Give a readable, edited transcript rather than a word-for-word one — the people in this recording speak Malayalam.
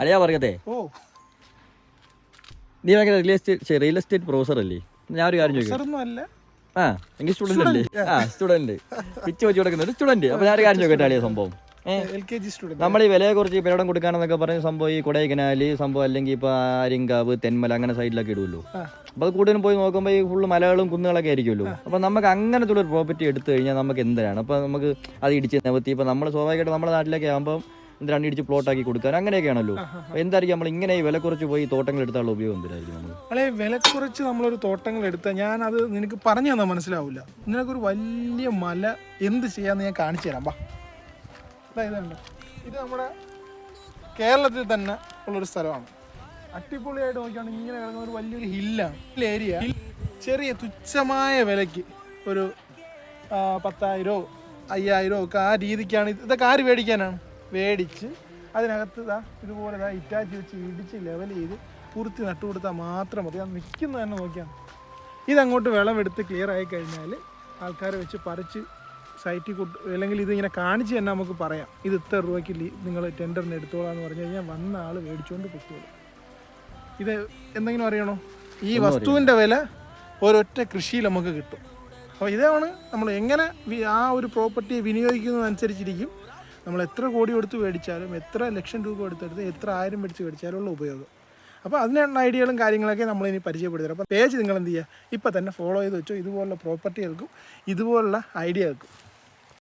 അളിയാ പറയട്ടെ, നീ ഭയങ്കര റിയൽ എസ്റ്റേറ്റ് പ്രൊഫസർ അല്ലേ? ഞാൻ ഒരു കാര്യം ചോദിക്കാം. ആ, എങ്കിൽ സ്റ്റുഡന്റ് അല്ലേ? സ്റ്റുഡന്റ് പിച്ച് വെച്ച് കൊടുക്കുന്ന ഒരു സ്റ്റുഡന്റ്. അപ്പൊ ഞാൻ ഒരു കാര്യം ചോദിക്കട്ടെ അളിയ, സംഭവം നമ്മൾ ഈ വിലയെ കുറിച്ച് പെരടം കൊടുക്കാനെന്നൊക്കെ പറഞ്ഞ സംഭവം ഈ കൊടൈക്കനാല് സംഭവം, അല്ലെങ്കിൽ ഇപ്പൊ ആര്യങ്കാവ്, തെന്മല അങ്ങനെ സൈഡിലൊക്കെ ഇടുമല്ലോ. അപ്പൊ അത് കൂടുതലും പോയി നോക്കുമ്പോൾ ഈ ഫുള്ള് മലകളും കുന്നുകളൊക്കെ ആയിരിക്കുമല്ലോ. അപ്പൊ നമുക്ക് അങ്ങനത്തെ ഒരു പ്രോപ്പർട്ടി എടുത്തു കഴിഞ്ഞാൽ നമുക്ക് എന്തിനാണ്? അപ്പൊ നമുക്ക് അത് ഇടിച്ച് നിവത്തി ഇപ്പൊ നമ്മൾ സ്വാഭാവികമായിട്ട് നമ്മുടെ നാട്ടിലേക്ക് ആകുമ്പോൾ എന്തിനാണ് ഇടിച്ച് പ്ലോട്ടാക്കി കൊടുക്കാൻ, അങ്ങനെയൊക്കെയാണല്ലോ. എന്തായിരിക്കും നമ്മൾ ഇങ്ങനെ ഈ വില കുറച്ച് പോയി തോട്ടങ്ങൾ എടുത്താലുള്ള ഉപയോഗം എന്തിനായിരിക്കും? നമ്മൾ വില കുറച്ച് നമ്മളൊരു തോട്ടങ്ങൾ എടുത്താൽ, ഞാൻ അത് നിനക്ക് പറഞ്ഞു തന്നാൽ മനസ്സിലാവില്ല. നിനക്കൊരു വലിയ മല എന്ത് ചെയ്യാന്ന് ഞാൻ കാണിച്ചു തരാം. ബാ, ഇതുണ്ട്. ഇത് നമ്മുടെ കേരളത്തിൽ തന്നെ ഉള്ളൊരു സ്ഥലമാണ്. അടിപൊളിയായിട്ട് നോക്കിയാണെങ്കിൽ ഇങ്ങനെ കിടക്കുന്ന ഒരു വലിയൊരു ഹില്ലാണ്. ഏരിയ ചെറിയ തുച്ഛമായ വിലയ്ക്ക് ഒരു 10,000 5,000 ഒക്കെ ആ രീതിക്കാണ്. ഇതൊക്കെ ആര് മേടിക്കാനാണ്? മേടിച്ച് അതിനകത്ത് ഇതുപോലെ ഇറ്റാച്ച് വെച്ച് ഇടിച്ച് ലെവൽ ചെയ്ത് പൂർത്തി നട്ടുകൊടുത്താൽ മാത്രം മതി. അത് നിൽക്കുന്നത് തന്നെ നോക്കിയാണ്. ഇതങ്ങോട്ട് വിളവെടുത്ത് ക്ലിയർ ആയി കഴിഞ്ഞാൽ ആൾക്കാരെ വെച്ച് പറിച്ച് സൈറ്റിൽ അല്ലെങ്കിൽ ഇതിങ്ങനെ കാണിച്ച് തന്നെ നമുക്ക് പറയാം, ഇത് ഇത്ര രൂപയ്ക്ക് നിങ്ങൾ ടെൻഡറിന് എടുത്തോളാന്ന് പറഞ്ഞു കഴിഞ്ഞാൽ വന്ന ആൾ മേടിച്ചുകൊണ്ട് പൊക്കോളും. ഇത് എന്തെങ്കിലും അറിയണോ? ഈ വസ്തുവിൻ്റെ വില ഒരൊറ്റ കൃഷിയിൽ നമുക്ക് കിട്ടും. അപ്പോൾ ഇതാണ് നമ്മൾ എങ്ങനെ ആ ഒരു പ്രോപ്പർട്ടിയെ വിനിയോഗിക്കുന്നതനുസരിച്ചിരിക്കും നമ്മൾ എത്ര കോടി കൊടുത്ത് മേടിച്ചാലും, എത്ര ലക്ഷം രൂപ എടുത്തെടുത്ത്, എത്ര ആയിരം മേടിച്ച് മേടിച്ചാലും ഉള്ള ഉപയോഗം. അപ്പോൾ അതിനുള്ള ഐഡിയകളും കാര്യങ്ങളൊക്കെ നമ്മളിനി പരിചയപ്പെടുത്തരാം. അപ്പോൾ പേജ് നിങ്ങൾ എന്ത് ചെയ്യുക, ഇപ്പം തന്നെ ഫോളോ ചെയ്ത് വെച്ചോ. ഇതുപോലുള്ള പ്രോപ്പർട്ടികൾക്കും ഇതുപോലുള്ള ഐഡിയകൾക്കും